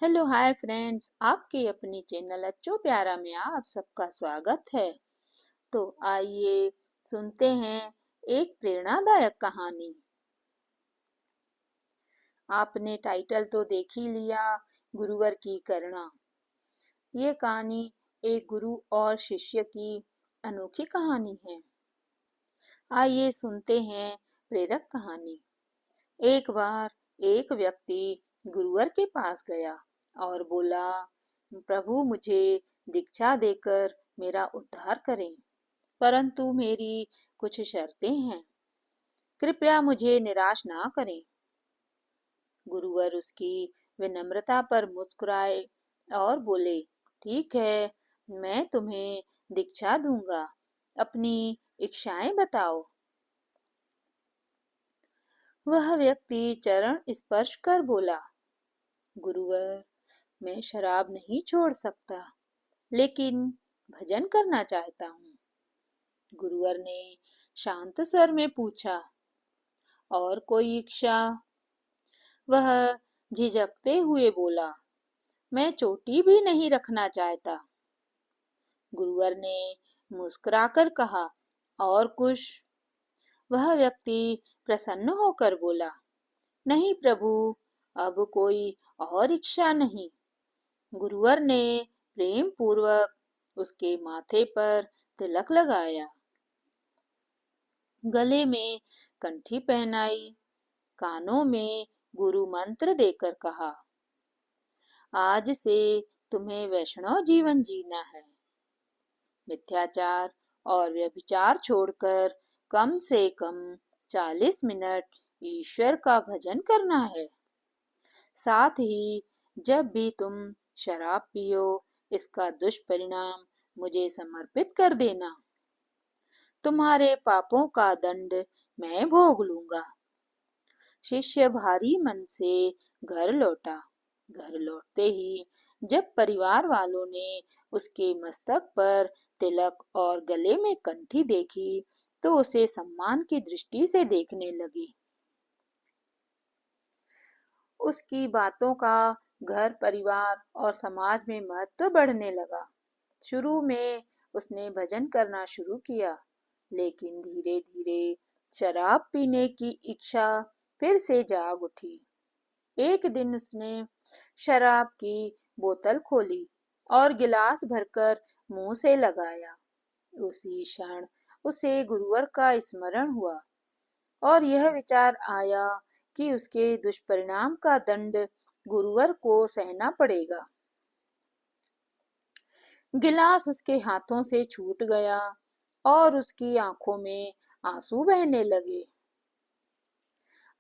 Hello hi friends, आपके अपनी channel अच्छो प्यारा में आप सबका स्वागत है। तो आइए सुनते हैं एक प्रेरणादायक कहानी। आपने टाइटल तो देख ही लिया, गुरुवर की करुणा। ये कहानी एक गुरु और शिष्य की अनोखी कहानी है। आइए सुनते हैं प्रेरक कहानी। एक बार एक व्यक्ति गुरुवर के पास गया और बोला, प्रभु मुझे दीक्षा देकर मेरा उद्धार करें, परंतु मेरी कुछ शर्तें हैं। कृपया मुझे निराश ना करें। गुरुवर उसकी विनम्रता पर मुस्कुराए और बोले, ठीक है, मैं तुम्हें दीक्षा दूंगा। अपनी इच्छाएं बताओ। वह व्यक्ति चरण स्पर्श कर बोला, गुरुवर, मैं शराब नहीं छोड़ सकता, लेकिन भजन करना चाहता हूँ। गुरुवर ने शांत स्वर में पूछा, और कोई इच्छा? वह झिझकते हुए बोला, मैं चोटी भी नहीं रखना चाहता। गुरुवर ने मुस्कुराकर कहा, और कुछ? वह व्यक्ति प्रसन्न होकर बोला, नहीं प्रभु, अब कोई और इच्छा नहीं। गुरुवर ने प्रेम पूर्वक उसके माथे पर तिलक लगाया, गले में कंठी पहनाई, कानों में गुरु मंत्र देकर कहा, आज से तुम्हें वैष्णव जीवन जीना है। मिथ्याचार और व्यभिचार छोड़कर कम से कम 40 मिनट ईश्वर का भजन करना है। साथ ही जब भी तुम शराब पियो, इसका दुष्परिणाम मुझे समर्पित कर देना। तुम्हारे पापों का दंड मैं भोग लूंगा। शिष्य भारी मन से घर लौटा। घर लौटते ही जब परिवार वालों ने उसके मस्तक पर तिलक और गले में कंठी देखी, तो उसे सम्मान की दृष्टि से देखने लगी। उसकी बातों का घर परिवार और समाज में महत्व बढ़ने लगा। शुरू में उसने भजन करना शुरू किया, लेकिन धीरे धीरे शराब पीने की इच्छा फिर से जाग उठी। एक दिन उसने शराब की बोतल खोली और गिलास भरकर मुंह से लगाया। उसी क्षण उसे गुरुवर का स्मरण हुआ और यह विचार आया कि उसके दुष्परिणाम का दंड गुरुवर को सहना पड़ेगा। गिलास उसके हाथों से छूट गया और उसकी आंखों में आंसू बहने लगे।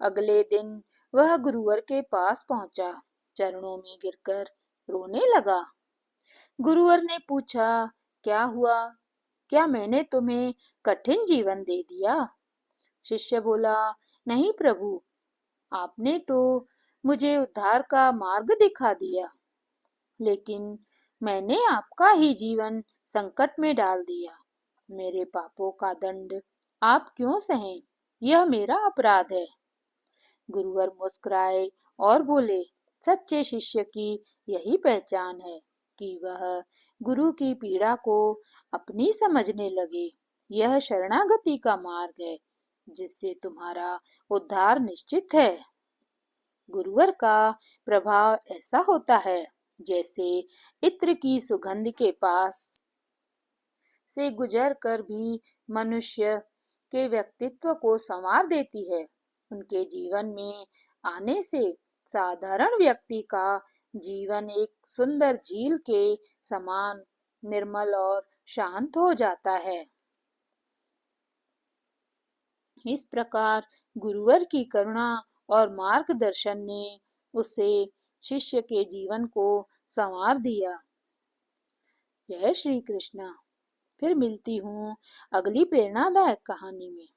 अगले दिन वह गुरुवर के पास पहुंचा, चरणों में गिरकर रोने लगा। गुरुवर ने पूछा, क्या हुआ? क्या मैंने तुम्हें कठिन जीवन दे दिया? शिष्य बोला, नहीं प्रभु, आपने तो मुझे उद्धार का मार्ग दिखा दिया, लेकिन मैंने आपका ही जीवन संकट में डाल दिया। मेरे पापों का दंड आप क्यों सहें? यह मेरा अपराध है। गुरुवर मुस्कुराए और बोले, सच्चे शिष्य की यही पहचान है कि वह गुरु की पीड़ा को अपनी समझने लगे। यह शरणागति का मार्ग है, जिससे तुम्हारा उद्धार निश्चित है। गुरुवर का प्रभाव ऐसा होता है जैसे इत्र की सुगंध के पास से गुजर कर भी मनुष्य के व्यक्तित्व को संवार देती है। उनके जीवन में आने से साधारण व्यक्ति का जीवन एक सुंदर झील के समान निर्मल और शांत हो जाता है। इस प्रकार गुरुवर की करुणा और मार्गदर्शन ने उसे शिष्य के जीवन को संवार दिया। जय श्री कृष्णा। फिर मिलती हूँ अगली प्रेरणादायक कहानी में।